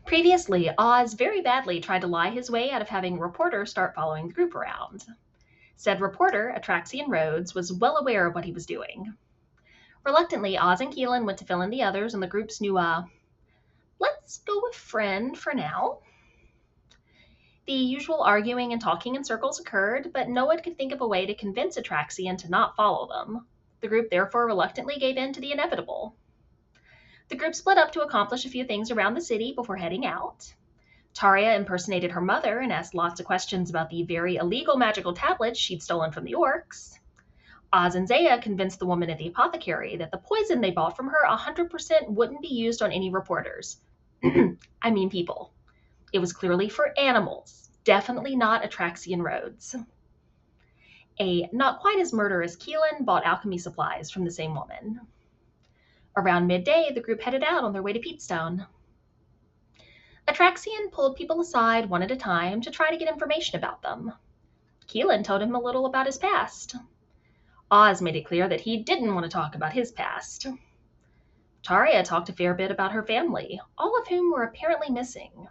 Previously, Oz very badly tried to lie his way out of having a reporter start following the group around. Said reporter, Atraxian Rhodes, was well aware of what he was doing. Reluctantly, Oz and Keelan went to fill in the others in the group's new, let's go with friend for now. The usual arguing and talking in circles occurred, but no one could think of a way to convince Atraxian to not follow them. The group therefore reluctantly gave in to the inevitable. The group split up to accomplish a few things around the city before heading out. Taria impersonated her mother and asked lots of questions about the very illegal magical tablets she'd stolen from the orcs. Oz and Zaya convinced the woman at the apothecary that the poison they bought from her 100% wouldn't be used on any reporters. I mean people. It was clearly for animals, definitely not Atraxian Rhodes. A not quite as murderous Keelan bought alchemy supplies from the same woman. Around midday, the group headed out on their way to Peatstone. Atraxian pulled people aside one at a time to try to get information about them. Keelan told him a little about his past. Oz made it clear that he didn't want to talk about his past. Taria talked a fair bit about her family, all of whom were apparently missing.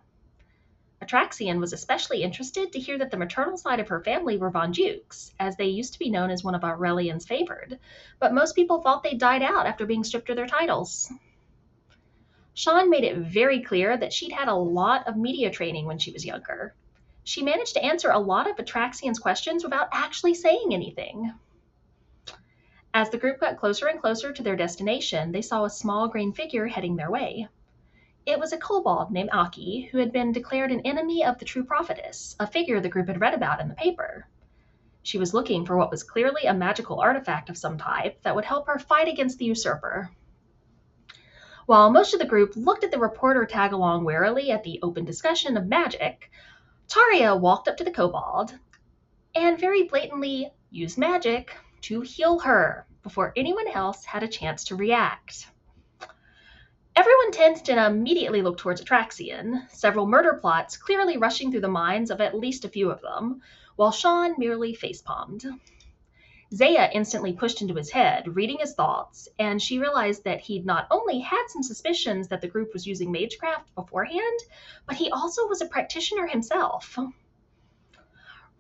Atraxian was especially interested to hear that the maternal side of her family were Von Jukes, as they used to be known as one of Aurelian's favored, but most people thought they died out after being stripped of their titles. Sean made it very clear that she'd had a lot of media training when she was younger. She managed to answer a lot of Atraxian's questions without actually saying anything. As the group got closer and closer to their destination, they saw a small green figure heading their way. It was a kobold named Aki, who had been declared an enemy of the True Prophetess, a figure the group had read about in the paper. She was looking for what was clearly a magical artifact of some type that would help her fight against the usurper. While most of the group looked at the reporter tag along warily at the open discussion of magic, Taria walked up to the kobold and very blatantly used magic to heal her before anyone else had a chance to react. Everyone tensed and immediately looked towards Atraxian, several murder plots clearly rushing through the minds of at least a few of them, while Sean merely facepalmed. Zaya instantly pushed into his head, reading his thoughts, and she realized that he'd not only had some suspicions that the group was using magecraft beforehand, but he also was a practitioner himself.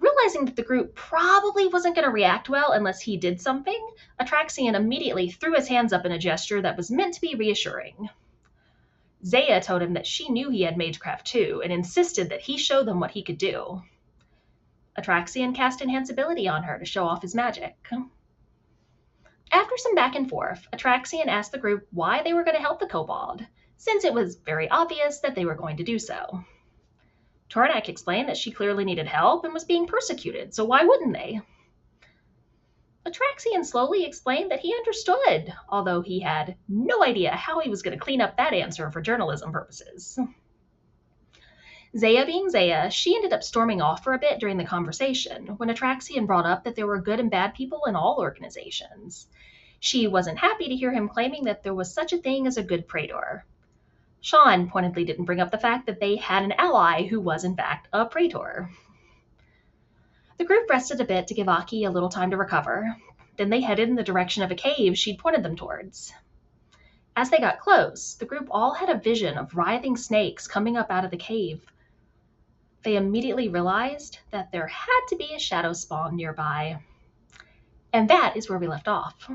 Realizing that the group probably wasn't going to react well unless he did something, Atraxian immediately threw his hands up in a gesture that was meant to be reassuring. Zaya told him that she knew he had magecraft too, and insisted that he show them what he could do. Atraxian cast Enhance ability on her to show off his magic. After some back and forth, Atraxian asked the group why they were going to help the kobold, since it was very obvious that they were going to do so. Tornak explained that she clearly needed help and was being persecuted, so why wouldn't they? Atraxian slowly explained that he understood, although he had no idea how he was going to clean up that answer for journalism purposes. Zaya being Zaya, she ended up storming off for a bit during the conversation when Atraxian brought up that there were good and bad people in all organizations. She wasn't happy to hear him claiming that there was such a thing as a good praetor. Sean pointedly didn't bring up the fact that they had an ally who was in fact a praetor. The group rested a bit to give Aki a little time to recover. Then they headed in the direction of a cave she'd pointed them towards. As they got close, the group all had a vision of writhing snakes coming up out of the cave. They immediately realized that there had to be a shadow spawn nearby. And that is where we left off.